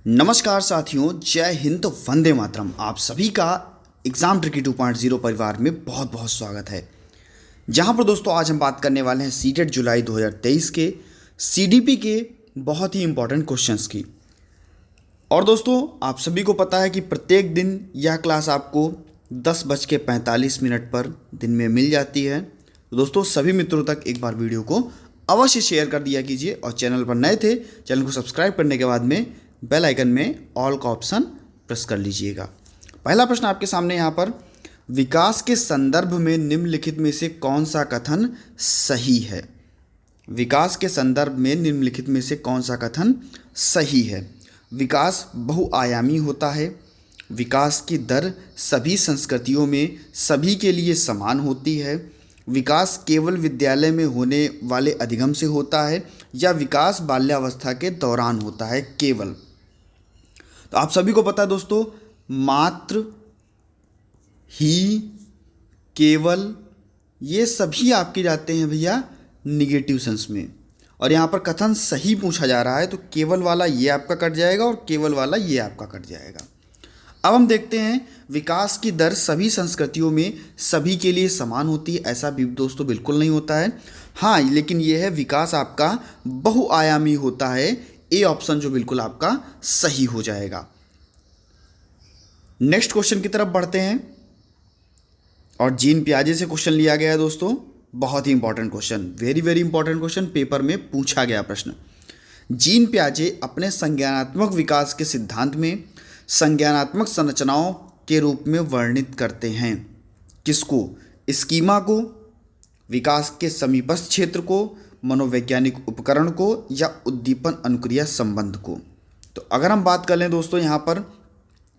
नमस्कार साथियों, जय हिंद, वंदे मातरम। आप सभी का एग्ज़ाम ट्रिकी 2.0 परिवार में बहुत बहुत स्वागत है। जहां पर दोस्तों आज हम बात करने वाले हैं सीटेट जुलाई 2023 के सीडीपी के बहुत ही इंपॉर्टेंट क्वेश्चंस की। और दोस्तों आप सभी को पता है कि प्रत्येक दिन यह क्लास आपको 10:45 पर दिन में मिल जाती है। तो दोस्तों सभी मित्रों तक एक बार वीडियो को अवश्य शेयर कर दिया कीजिए और चैनल पर नए थे चैनल को सब्सक्राइब करने के बाद में बेल आइकन में ऑल का ऑप्शन प्रेस कर लीजिएगा। पहला प्रश्न आपके सामने यहाँ पर, विकास के संदर्भ में निम्नलिखित में से कौन सा कथन सही है? विकास के संदर्भ में निम्नलिखित में से कौन सा कथन सही है? विकास बहुआयामी होता है। विकास की दर सभी संस्कृतियों में सभी के लिए समान होती है। विकास केवल विद्यालय में होने वाले अधिगम से होता है या विकास बाल्यावस्था के दौरान होता है केवल? तो आप सभी को पता है दोस्तों, मात्र, ही, केवल, ये सभी आपके जाते हैं भैया निगेटिव सेंस में। और यहाँ पर कथन सही पूछा जा रहा है तो केवल वाला ये आपका कट जाएगा और केवल वाला ये आपका कट जाएगा। अब हम देखते हैं, विकास की दर सभी संस्कृतियों में सभी के लिए समान होती है, ऐसा भी दोस्तों बिल्कुल नहीं होता है। हाँ, लेकिन यह है विकास आपका बहुआयामी होता है। ए ऑप्शन जो बिल्कुल आपका सही हो जाएगा। नेक्स्ट क्वेश्चन की तरफ बढ़ते हैं और जीन पियाजे से क्वेश्चन लिया गया है दोस्तों। बहुत ही important question, very very important question, paper में पूछा गया प्रश्न। जीन पियाजे अपने संज्ञानात्मक विकास के सिद्धांत में संज्ञानात्मक संरचनाओं के रूप में वर्णित करते हैं किसको? स्कीमा को, विकास के समीपस्थ क्षेत्र को, मनोवैज्ञानिक उपकरण को या उद्दीपन अनुक्रिया संबंध को? तो अगर हम बात कर लें दोस्तों, यहाँ पर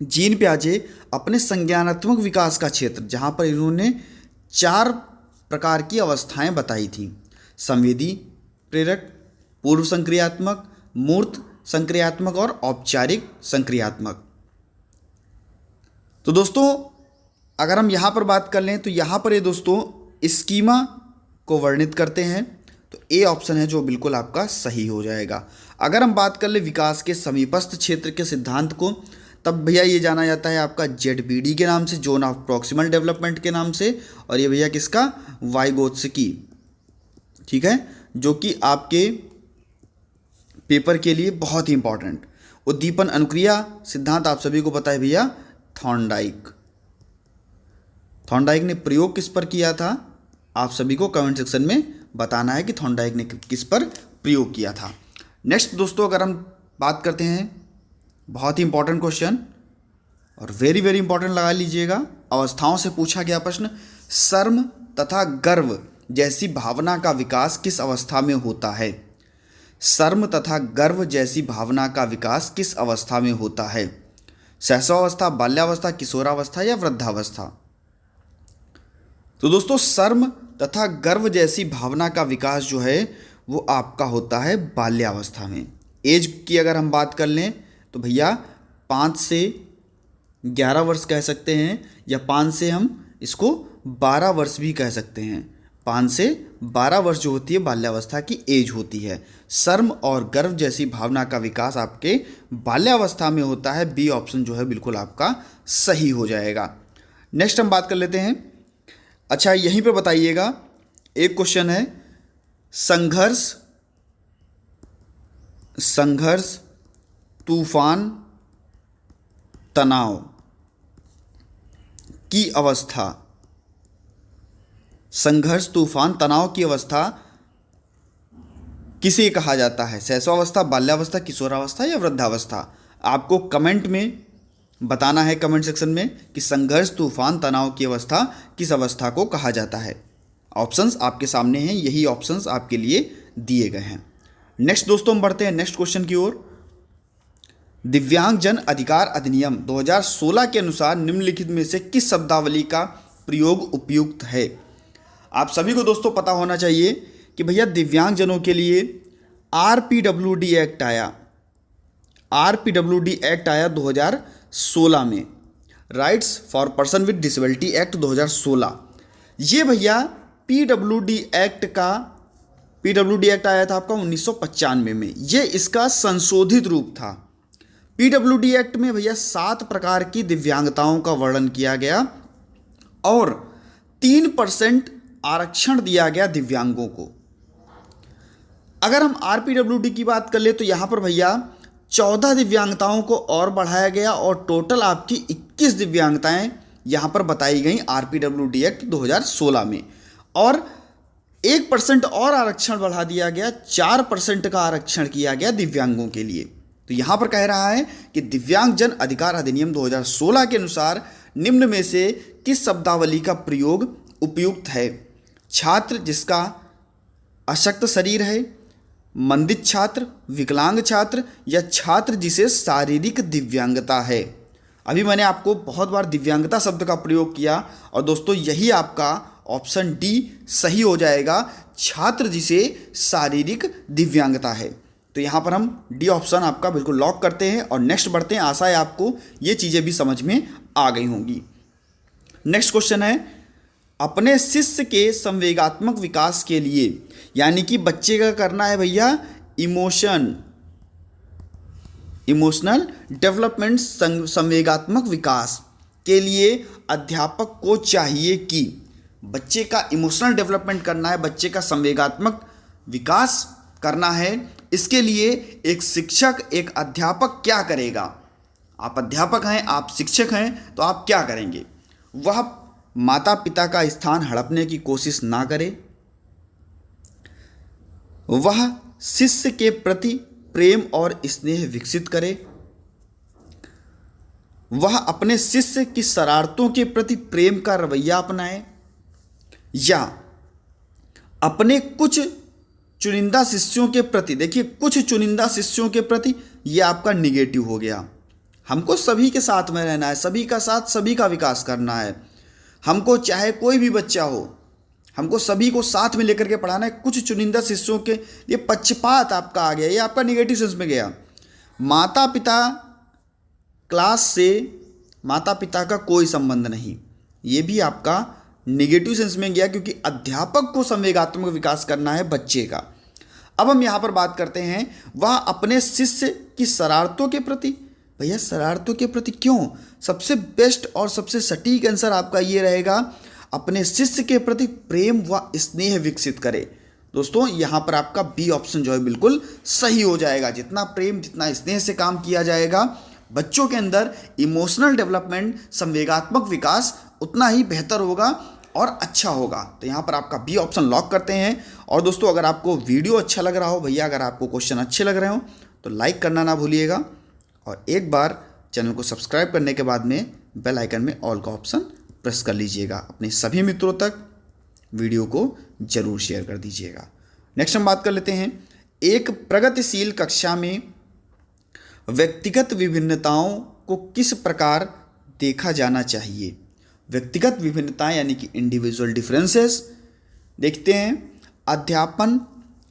जीन पियाजे अपने संज्ञानात्मक विकास का क्षेत्र, जहाँ पर इन्होंने 4 प्रकार की अवस्थाएं बताई थी: संवेदी प्रेरक, पूर्व संक्रियात्मक, मूर्त संक्रियात्मक और औपचारिक संक्रियात्मक। तो दोस्तों अगर हम यहाँ पर बात कर लें तो यहाँ पर ये दोस्तों स्कीमा को वर्णित करते हैं, तो ए ऑप्शन है जो बिल्कुल आपका सही हो जाएगा। अगर हम बात कर ले विकास के समीपस्थ क्षेत्र के सिद्धांत को, तब भैया ये जाना जाता है आपका जेडबीडी के नाम से, जोन ऑफ प्रॉक्सिमल डेवलपमेंट के नाम से। और ये भैया किसका? वाइगोत्स्की, ठीक है, जो कि आपके पेपर के लिए बहुत ही इंपॉर्टेंट। उद्दीपन अनुक्रिया सिद्धांत आप सभी को पता है भैया, थॉर्नडाइक। थॉर्नडाइक ने प्रयोग किस पर किया था? आप सभी को कमेंट सेक्शन में बताना है कि थॉर्नडाइक ने किस पर प्रयोग किया था। नेक्स्ट दोस्तों अगर हम बात करते हैं, बहुत ही इंपॉर्टेंट क्वेश्चन और वेरी वेरी इंपॉर्टेंट लगा लीजिएगा, अवस्थाओं से पूछा गया प्रश्न। शर्म तथा गर्व जैसी भावना का विकास किस अवस्था में होता है? शर्म तथा गर्व जैसी भावना का विकास किस अवस्था में होता है? शैशवावस्था, बाल्यावस्था, किशोरावस्था या वृद्धावस्था? तो दोस्तों शर्म तथा गर्व जैसी भावना का विकास जो है वो आपका होता है बाल्यावस्था में। एज की अगर हम बात कर लें तो भैया 5 से 11 वर्ष कह सकते हैं, या 5 से हम इसको 12 वर्ष भी कह सकते हैं। 5 से 12 वर्ष जो होती है बाल्यावस्था की एज होती है। शर्म और गर्व जैसी भावना का विकास आपके बाल्यावस्था में होता है। बी ऑप्शन जो है बिल्कुल आपका सही हो जाएगा। नेक्स्ट हम बात कर लेते हैं। अच्छा यहीं पे बताइएगा, एक क्वेश्चन है, संघर्ष, तूफान, तनाव की अवस्था, संघर्ष, तूफान, तनाव की अवस्था किसे कहा जाता है? शैशवावस्था, बाल्यावस्था, किशोरावस्था या वृद्धावस्था? आपको कमेंट में बताना है, कमेंट सेक्शन में, कि संघर्ष, तूफान, तनाव की अवस्था किस अवस्था को कहा जाता है। ऑप्शंस आपके सामने हैं, यही ऑप्शंस आपके लिए दिए गए हैं। नेक्स्ट दोस्तों हम बढ़ते हैं नेक्स्ट क्वेश्चन की ओर। दिव्यांग जन अधिकार अधिनियम 2016 के अनुसार निम्नलिखित में से किस शब्दावली का प्रयोग उपयुक्त है? आप सभी को दोस्तों पता होना चाहिए कि भैया दिव्यांगजनों के लिए आरपीडब्ल्यूडी एक्ट आया। आरपीडब्ल्यूडी एक्ट आया 2016 में, rights for person with disability act 2016। ये भैया पीडब्ल्यूडी एक्ट आया था आपका 1995 में। ये इसका संशोधित रूप था। पीडब्ल्यूडी एक्ट में भैया 7 प्रकार की दिव्यांगताओं का वर्णन किया गया और 3% आरक्षण दिया गया दिव्यांगों को। अगर हम आरपीडब्ल्यूडी की बात कर ले तो यहाँ पर भैया 14 दिव्यांगताओं को और बढ़ाया गया और टोटल आपकी 21 दिव्यांगताएं यहाँ पर बताई गई आरपीडब्ल्यूडी एक्ट 2016 में। और 1% और आरक्षण बढ़ा दिया गया, 4% का आरक्षण किया गया दिव्यांगों के लिए। तो यहाँ पर कह रहा है कि दिव्यांगजन अधिकार अधिनियम 2016 के अनुसार निम्न में से किस शब्दावली का प्रयोग उपयुक्त है? छात्र जिसका अशक्त शरीर है, मंदित छात्र, विकलांग छात्र या छात्र जिसे शारीरिक दिव्यांगता है। अभी मैंने आपको बहुत बार दिव्यांगता शब्द का प्रयोग किया और दोस्तों यही आपका ऑप्शन डी सही हो जाएगा, छात्र जिसे शारीरिक दिव्यांगता है। तो यहाँ पर हम डी ऑप्शन आपका बिल्कुल लॉक करते हैं और नेक्स्ट बढ़ते हैं। आशा है आपको ये चीज़ें भी समझ में आ गई होंगी। नेक्स्ट क्वेश्चन है, अपने शिष्य के संवेगात्मक विकास के लिए, यानी कि बच्चे का करना है भैया इमोशनल डेवलपमेंट, संवेगात्मक विकास के लिए अध्यापक को चाहिए कि बच्चे का इमोशनल डेवलपमेंट करना है, बच्चे का संवेगात्मक विकास करना है, इसके लिए एक शिक्षक, एक अध्यापक क्या करेगा? आप अध्यापक हैं, आप शिक्षक हैं, तो आप क्या करेंगे? वह माता पिता का स्थान हड़पने की कोशिश ना करे, वह शिष्य के प्रति प्रेम और स्नेह विकसित करे, वह अपने शिष्य की शरारतों के प्रति प्रेम का रवैया अपनाए, या अपने कुछ चुनिंदा शिष्यों के प्रति, देखिए कुछ चुनिंदा शिष्यों के प्रति, ये आपका निगेटिव हो गया। हमको सभी के साथ में रहना है, सभी का साथ, सभी का विकास करना है। हमको चाहे कोई भी बच्चा हो, हमको सभी को साथ में लेकर के पढ़ाना है। कुछ चुनिंदा शिष्यों के लिए पक्षपात आपका आ गया, ये आपका निगेटिव सेंस में गया। माता पिता क्लास से माता पिता का कोई संबंध नहीं, ये भी आपका निगेटिव सेंस में गया, क्योंकि अध्यापक को संवेगात्मक विकास करना है बच्चे का। अब हम यहाँ पर बात करते हैं, वह अपने शिष्य की शरारतों के प्रति, भैया शरारतों के प्रति क्यों? सबसे बेस्ट और सबसे सटीक आंसर आपका ये रहेगा, अपने शिष्य के प्रति प्रेम व स्नेह विकसित करे। दोस्तों यहाँ पर आपका बी ऑप्शन जो है बिल्कुल सही हो जाएगा। जितना प्रेम, जितना स्नेह से काम किया जाएगा, बच्चों के अंदर इमोशनल डेवलपमेंट, संवेगात्मक विकास उतना ही बेहतर होगा और अच्छा होगा। तो यहाँ पर आपका बी ऑप्शन लॉक करते हैं। और दोस्तों अगर आपको वीडियो अच्छा लग रहा हो, भैया अगर आपको क्वेश्चन अच्छे लग रहे हो तो लाइक करना ना भूलिएगा, और एक बार चैनल को सब्सक्राइब करने के बाद में बेल आइकन में ऑल का ऑप्शन प्रेस कर लीजिएगा। अपने सभी मित्रों तक वीडियो को जरूर शेयर कर दीजिएगा। नेक्स्ट हम बात कर लेते हैं, एक प्रगतिशील कक्षा में व्यक्तिगत विभिन्नताओं को किस प्रकार देखा जाना चाहिए? व्यक्तिगत विभिन्नताएं यानी कि इंडिविजुअल डिफरेंसेस देखते हैं। अध्यापन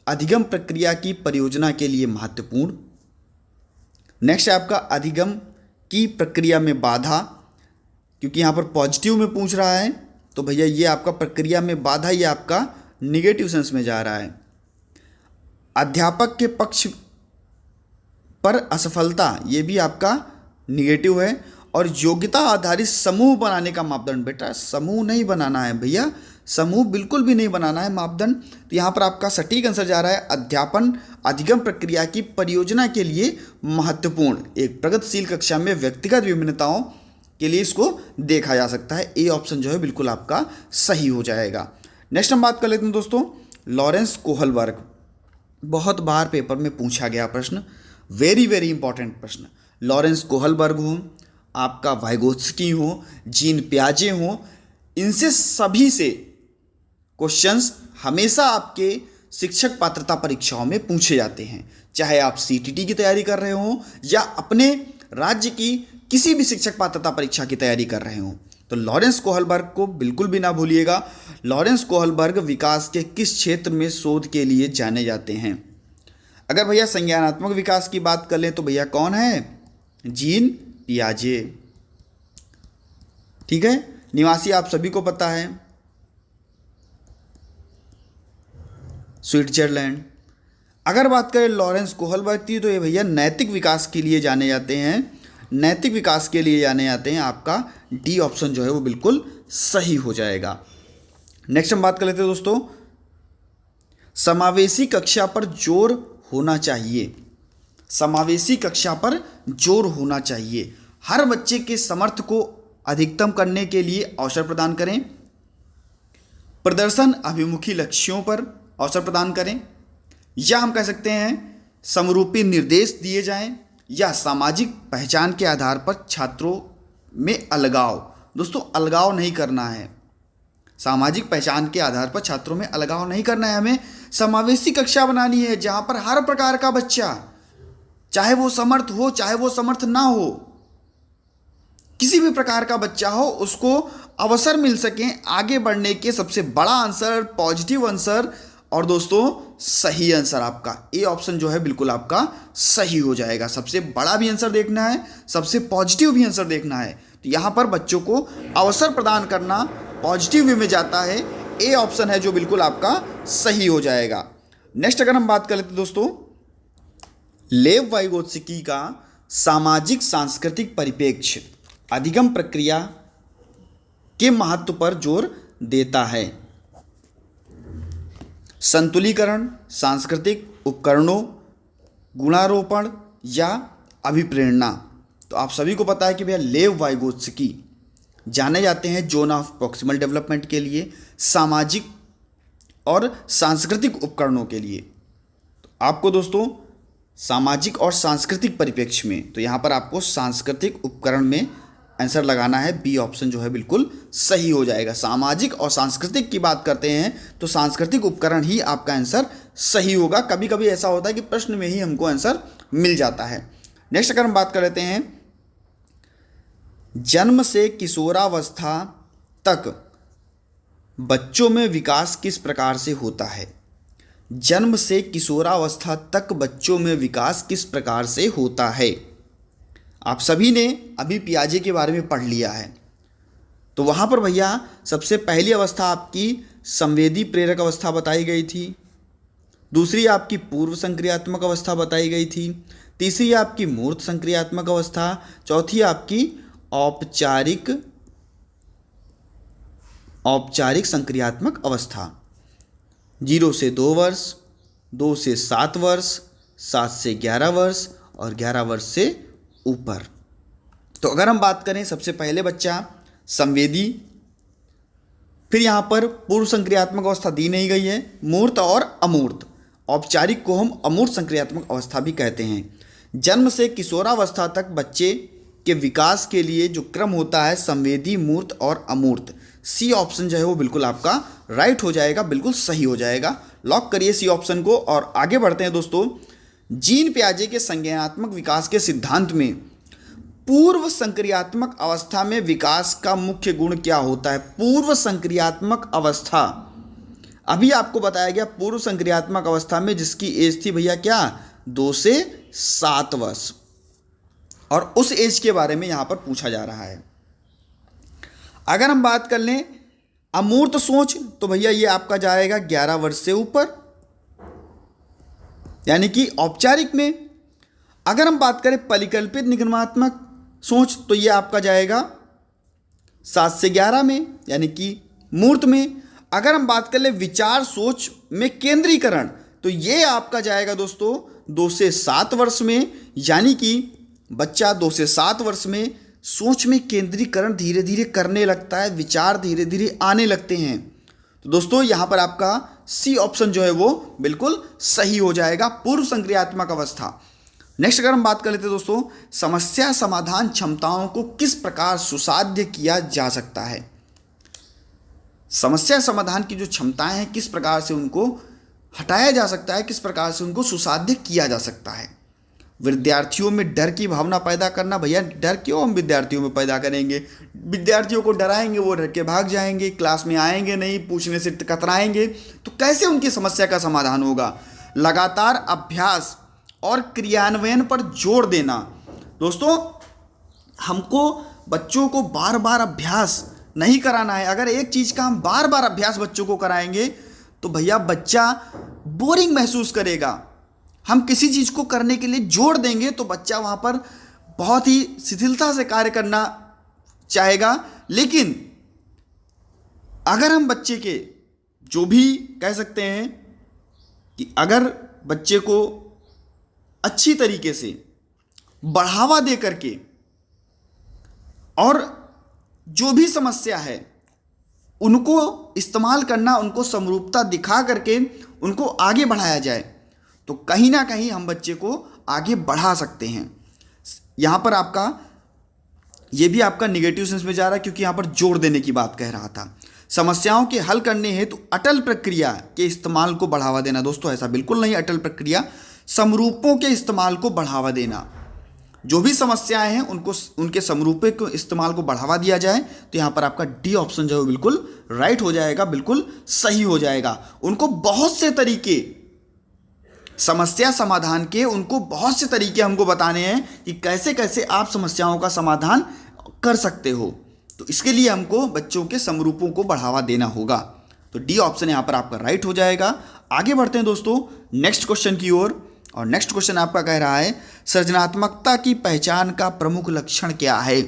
अधिगम प्रक्रिया की परियोजना के लिए महत्वपूर्ण। नेक्स्ट है आपका अधिगम की प्रक्रिया में बाधा, क्योंकि यहाँ पर पॉजिटिव में पूछ रहा है तो भैया ये आपका प्रक्रिया में बाधा, ये आपका निगेटिव सेंस में जा रहा है। अध्यापक के पक्ष पर असफलता, ये भी आपका निगेटिव है। और योग्यता आधारित समूह बनाने का मापदंड, बेटा समूह नहीं बनाना है भैया, समूह बिल्कुल भी नहीं बनाना है मापदंड। तो यहाँ पर आपका सटीक आंसर जा रहा है अध्यापन अधिगम प्रक्रिया की परियोजना के लिए महत्वपूर्ण। एक प्रगतिशील कक्षा में व्यक्तिगत विभिन्नताओं के लिए इसको देखा जा सकता है। ए ऑप्शन जो है बिल्कुल आपका सही हो जाएगा। नेक्स्ट हम बात कर लेते हैं दोस्तों, लॉरेंस कोहलबर्ग, बहुत बार पेपर में पूछा गया प्रश्न, वेरी वेरी इंपॉर्टेंट प्रश्न। लॉरेंस कोहलबर्ग हो, आपका वाइगोत्स्की हो, जीन पियाजे हो, इनसे सभी से क्वेश्चंस हमेशा आपके शिक्षक पात्रता परीक्षाओं में पूछे जाते हैं। चाहे आप सीटीटी की तैयारी कर रहे हो या अपने राज्य की किसी भी शिक्षक पात्रता परीक्षा की तैयारी कर रहे हो, तो लॉरेंस कोहलबर्ग को बिल्कुल भी ना भूलिएगा। लॉरेंस कोहलबर्ग विकास के किस क्षेत्र में शोध के लिए जाने जाते हैं? अगर भैया संज्ञानात्मक विकास की बात कर लें तो भैया कौन है? जीन पियाजे। ठीक है, निवासी आप सभी को पता है, स्विट्जरलैंड। अगर बात करें लॉरेंस कोहलबर्ग की, तो ये भैया नैतिक विकास के लिए जाने जाते हैं, नैतिक विकास के लिए जाने जाते हैं। आपका डी ऑप्शन जो है वो बिल्कुल सही हो जाएगा। नेक्स्ट हम बात कर लेते हैं दोस्तों, समावेशी कक्षा पर जोर होना चाहिए। समावेशी कक्षा पर जोर होना चाहिए। हर बच्चे के समर्थ को अधिकतम करने के लिए अवसर प्रदान करें, प्रदर्शन अभिमुखी लक्ष्यों पर अवसर प्रदान करें, या हम कह सकते हैं समरूपी निर्देश दिए जाएं, या सामाजिक पहचान के आधार पर छात्रों में अलगाव। दोस्तों अलगाव नहीं करना है, सामाजिक पहचान के आधार पर छात्रों में अलगाव नहीं करना है। हमें समावेशी कक्षा बनानी है जहां पर हर प्रकार का बच्चा, चाहे वो समर्थ हो चाहे वो समर्थ ना हो, किसी भी प्रकार का बच्चा हो, उसको अवसर मिल सके आगे बढ़ने के। सबसे बड़ा आंसर, पॉजिटिव आंसर और दोस्तों सही आंसर आपका ए ऑप्शन जो है बिल्कुल आपका सही हो जाएगा। सबसे बड़ा भी आंसर देखना है, सबसे पॉजिटिव भी आंसर देखना है। तो यहाँ पर बच्चों को अवसर प्रदान करना पॉजिटिव वे में जाता है, ए ऑप्शन है जो बिल्कुल आपका सही हो जाएगा। नेक्स्ट अगर हम बात कर लेते दोस्तों, लेव वाइगोत्स्की का सामाजिक सांस्कृतिक परिप्रेक्ष्य अधिगम प्रक्रिया के महत्व पर जोर देता है। संतुलीकरण, सांस्कृतिक उपकरणों, गुणारोपण या अभिप्रेरणा। तो आप सभी को पता है कि भैया लेव वाइगोत्स्की जाने जाते हैं जोन ऑफ प्रॉक्सिमल डेवलपमेंट के लिए, सामाजिक और सांस्कृतिक उपकरणों के लिए। तो आपको दोस्तों सामाजिक और सांस्कृतिक परिप्रेक्ष्य में, तो यहाँ पर आपको सांस्कृतिक उपकरण में आंसर लगाना है। बी ऑप्शन जो है बिल्कुल सही हो जाएगा। सामाजिक और सांस्कृतिक की बात करते हैं तो सांस्कृतिक उपकरण ही आपका आंसर सही होगा। कभी कभी ऐसा होता है कि प्रश्न में ही हमको आंसर मिल जाता है। नेक्स्ट अगर हम बात कर लेते हैं, जन्म से किशोरावस्था तक बच्चों में विकास किस प्रकार से होता है। जन्म से किशोरावस्था तक बच्चों में विकास किस प्रकार से होता है। आप सभी ने अभी पियाजे के बारे में पढ़ लिया है, तो वहाँ पर भैया सबसे पहली अवस्था आपकी संवेदी प्रेरक अवस्था बताई गई थी, दूसरी आपकी पूर्व संक्रियात्मक अवस्था बताई गई थी, तीसरी आपकी मूर्त संक्रियात्मक अवस्था, चौथी आपकी औपचारिक संक्रियात्मक अवस्था। 0 से 2 वर्ष, 2 से 7 वर्ष, 7 से 11 वर्ष और 11 वर्ष से ऊपर। तो अगर हम बात करें सबसे पहले बच्चा संवेदी, फिर यहाँ पर पूर्व संक्रियात्मक अवस्था दी नहीं गई है, मूर्त और अमूर्त। औपचारिक को हम अमूर्त संक्रियात्मक अवस्था भी कहते हैं। जन्म से किशोरावस्था तक बच्चे के विकास के लिए जो क्रम होता है संवेदी, मूर्त और अमूर्त। सी ऑप्शन जो है वो बिल्कुल आपका राइट हो जाएगा, बिल्कुल सही हो जाएगा। लॉक करिए सी ऑप्शन को और आगे बढ़ते हैं दोस्तों। जीन पियाजे के संज्ञानात्मक विकास के सिद्धांत में पूर्व संक्रियात्मक अवस्था में विकास का मुख्य गुण क्या होता है। पूर्व संक्रियात्मक अवस्था, अभी आपको बताया गया पूर्व संक्रियात्मक अवस्था में जिसकी एज थी भैया क्या, 2 से 7 वर्ष, और उस एज के बारे में यहां पर पूछा जा रहा है। अगर हम बात कर लें अमूर्त सोच, तो भैया ये आपका जाएगा 11 वर्ष से ऊपर, यानी कि औपचारिक में। अगर हम बात करें परिकल्पित निगमात्मक सोच, तो ये आपका जाएगा 7 से 11 में, यानी कि मूर्त में। अगर हम बात कर ले विचार सोच में केंद्रीकरण, तो ये आपका जाएगा दोस्तों 2 से 7 वर्ष में, यानी कि बच्चा 2 से 7 वर्ष में सोच में केंद्रीकरण धीरे धीरे करने लगता है, विचार धीरे धीरे आने लगते हैं। तो दोस्तों यहाँ पर आपका सी ऑप्शन जो है वो बिल्कुल सही हो जाएगा, पूर्व संक्रियात्मक अवस्था। नेक्स्ट अगर हम बात कर लेते हैं दोस्तों, समस्या समाधान क्षमताओं को किस प्रकार सुसाध्य किया जा सकता है। समस्या समाधान की जो क्षमताएं हैं किस प्रकार से उनको हटाया जा सकता है, किस प्रकार से उनको सुसाध्य किया जा सकता है। विद्यार्थियों में डर की भावना पैदा करना, भैया डर क्यों हम विद्यार्थियों में पैदा करेंगे। विद्यार्थियों को डराएंगे, वो डर के भाग जाएंगे, क्लास में आएंगे नहीं, पूछने से कतराएंगे, तो कैसे उनकी समस्या का समाधान होगा। लगातार अभ्यास और क्रियान्वयन पर जोर देना। दोस्तों हमको बच्चों को बार बार अभ्यास नहीं कराना है। अगर एक चीज़ का हम बार बार अभ्यास बच्चों को कराएंगे तो भैया बच्चा बोरिंग महसूस करेगा, हम किसी चीज़ को करने के लिए जोर देंगे तो बच्चा वहाँ पर बहुत ही शिथिलता से कार्य करना चाहेगा। लेकिन अगर हम बच्चे के जो भी कह सकते हैं कि अगर बच्चे को अच्छी तरीके से बढ़ावा दे करके और जो भी समस्या है उनको इस्तेमाल करना, उनको समरूपता दिखा करके उनको आगे बढ़ाया जाए तो कहीं ना कहीं हम बच्चे को आगे बढ़ा सकते हैं। यहाँ पर आपका ये भी आपका निगेटिव सेंस में जा रहा है क्योंकि यहाँ पर जोर देने की बात कह रहा था। समस्याओं के हल करने हेतु अटल प्रक्रिया के इस्तेमाल को बढ़ावा देना। दोस्तों ऐसा बिल्कुल नहीं, अटल प्रक्रिया समरूपों के इस्तेमाल को बढ़ावा देना। जो भी समस्याएं हैं उनको उनके समरूपे को इस्तेमाल को बढ़ावा दिया जाए तो यहाँ पर आपका डी ऑप्शन जो है बिल्कुल राइट हो जाएगा, बिल्कुल सही हो जाएगा। उनको बहुत से तरीके, समस्या समाधान के उनको बहुत से तरीके हमको बताने हैं कि कैसे कैसे आप समस्याओं का समाधान कर सकते हो। तो इसके लिए हमको बच्चों के समरूपों को बढ़ावा देना होगा। तो डी ऑप्शन यहाँ पर आपका राइट हो जाएगा। आगे बढ़ते हैं दोस्तों नेक्स्ट क्वेश्चन की ओर। और नेक्स्ट क्वेश्चन आपका कह रहा है सृजनात्मकता की पहचान का प्रमुख लक्षण क्या है।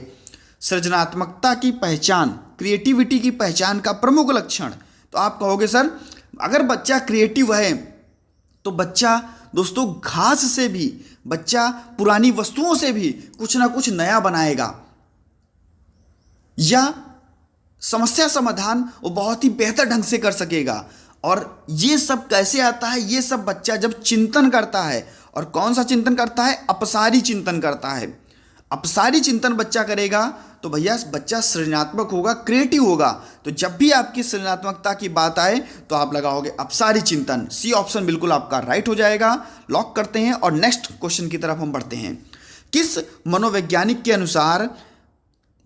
सृजनात्मकता की पहचान, क्रिएटिविटी की पहचान का प्रमुख लक्षण। तो आप कहोगे सर अगर बच्चा क्रिएटिव है तो बच्चा दोस्तों घास से भी, बच्चा पुरानी वस्तुओं से भी कुछ ना कुछ नया बनाएगा या समस्या समाधान वो बहुत ही बेहतर ढंग से कर सकेगा। और ये सब कैसे आता है, ये सब बच्चा जब चिंतन करता है। और कौन सा चिंतन करता है, अपसारी चिंतन करता है। अपसारी चिंतन बच्चा करेगा तो भैया बच्चा सृजनात्मक होगा, क्रिएटिव होगा। तो जब भी आपकी सृजनात्मकता की बात आए तो आप लगाओगे अपसारी चिंतन। सी ऑप्शन बिल्कुल आपका राइट हो जाएगा। लॉक करते हैं और नेक्स्ट क्वेश्चन की तरफ हम बढ़ते हैं। किस मनोवैज्ञानिक के अनुसार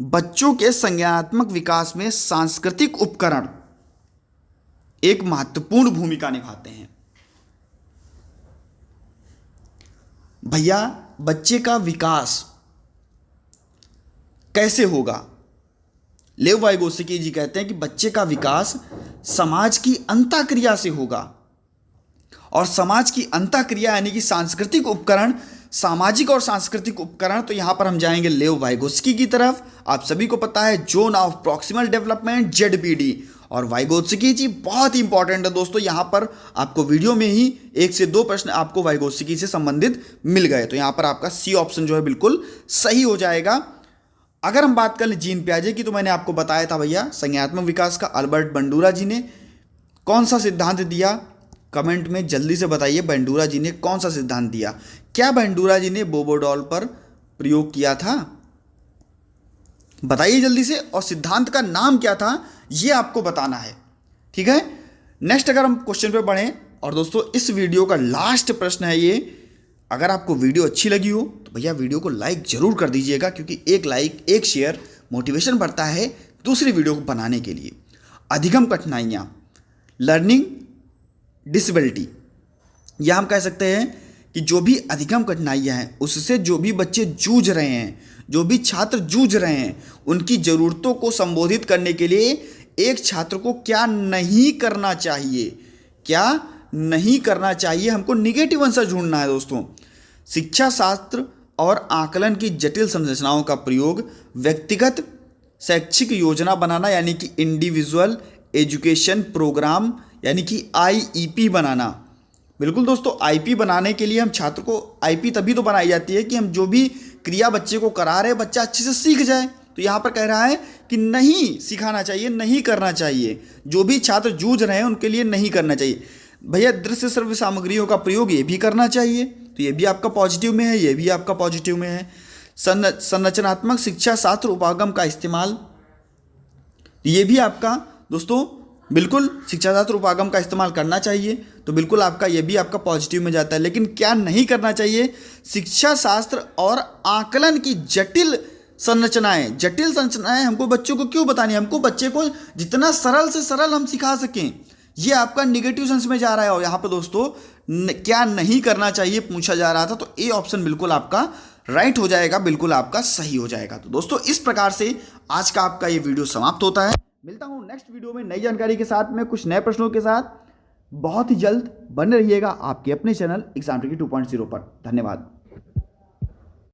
बच्चों के संज्ञानात्मक विकास में सांस्कृतिक उपकरण एक महत्वपूर्ण भूमिका निभाते हैं। भैया बच्चे का विकास कैसे होगा? लेव वाइगोत्स्की जी कहते हैं कि बच्चे का विकास समाज की अंतःक्रिया से होगा। और समाज की अंतःक्रिया यानी कि सांस्कृतिक उपकरण, सामाजिक और सांस्कृतिक उपकरण। तो यहां पर हम जाएंगे लेव वाइगोत्स्की की तरफ। आप सभी को पता है zone of proximal development ZPD। और वाइगोत्स्की जी बहुत ही इंपॉर्टेंट है दोस्तों। यहां पर आपको वीडियो में ही 1 से 2 प्रश्न आपको वाइगोत्स्की से संबंधित मिल गए। तो यहां पर आपका सी ऑप्शन जो है बिल्कुल सही हो जाएगा। अगर हम बात करें जीन पियाजे की तो मैंने आपको बताया था भैया संज्ञानात्मक विकास का अल्बर्ट बंडूरा जी ने कौन सा सिद्धांत दिया। कमेंट में जल्दी से बताइए बंडूरा जी ने कौन सा सिद्धांत दिया। क्या बंडूरा जी ने बोबोडॉल पर प्रयोग किया था? बताइए जल्दी से। और सिद्धांत का नाम क्या था ये आपको बताना है, ठीक है। नेक्स्ट अगर हम क्वेश्चन पे बढ़ें, और दोस्तों इस वीडियो का लास्ट प्रश्न है ये, अगर आपको वीडियो अच्छी लगी हो तो भैया वीडियो को लाइक जरूर कर दीजिएगा क्योंकि एक लाइक एक शेयर मोटिवेशन बढ़ता है दूसरी वीडियो को बनाने के लिए। अधिगम कठिनाइयाँ, लर्निंग डिसेबिलिटी, या हम कह सकते हैं कि जो भी अधिगम कठिनाइयाँ हैं उससे जो भी बच्चे जूझ रहे हैं, जो भी छात्र जूझ रहे हैं, उनकी ज़रूरतों को संबोधित करने के लिए एक छात्र को क्या नहीं करना चाहिए, क्या नहीं करना चाहिए, हमको निगेटिव आंसर ढूंढना है दोस्तों। शिक्षा शास्त्र और आकलन की जटिल संरचनाओं का प्रयोग, व्यक्तिगत शैक्षिक योजना बनाना यानी कि इंडिविजुअल एजुकेशन प्रोग्राम यानी कि IEP बनाना। बिल्कुल दोस्तों, IP बनाने के लिए हम छात्र को IP तभी तो बनाई जाती है कि हम जो भी क्रिया बच्चे को करा रहे हैं बच्चा अच्छे से सीख जाए। तो यहाँ पर कह रहा है कि नहीं सिखाना चाहिए, नहीं करना चाहिए। जो भी छात्र जूझ रहे हैं उनके लिए नहीं करना चाहिए। भैया दृश्य श्रव्य सामग्रियों का प्रयोग ये भी करना चाहिए, तो ये भी आपका पॉजिटिव में है, ये भी आपका पॉजिटिव में है। संरचनात्मक शिक्षा शास्त्र उपागम का इस्तेमाल, ये भी आपका दोस्तों बिल्कुल शिक्षा शास्त्र उपागम का इस्तेमाल करना चाहिए, तो बिल्कुल आपका ये भी आपका पॉजिटिव में जाता है। लेकिन क्या नहीं करना चाहिए, शिक्षा शास्त्र और आकलन की जटिल संरचनाएं हमको बच्चों को क्यों बतानी है, हमको बच्चे को जितना सरल से सरल हम सिखा सकें, ये आपका निगेटिव सेंस में जा रहा है। और यहाँ पे दोस्तों क्या नहीं करना चाहिए पूछा जा रहा था, तो ए ऑप्शन बिल्कुल आपका राइट हो जाएगा, बिल्कुल आपका सही हो जाएगा। तो दोस्तों इस प्रकार से आज का आपका ये वीडियो समाप्त होता है। मिलता हूँ नेक्स्ट वीडियो में नई जानकारी के साथ में, कुछ नए प्रश्नों के साथ। बहुत ही जल्द बने रहिएगा आपके अपने चैनल एग्जाम ट्रिकी 2.0 पर। धन्यवाद।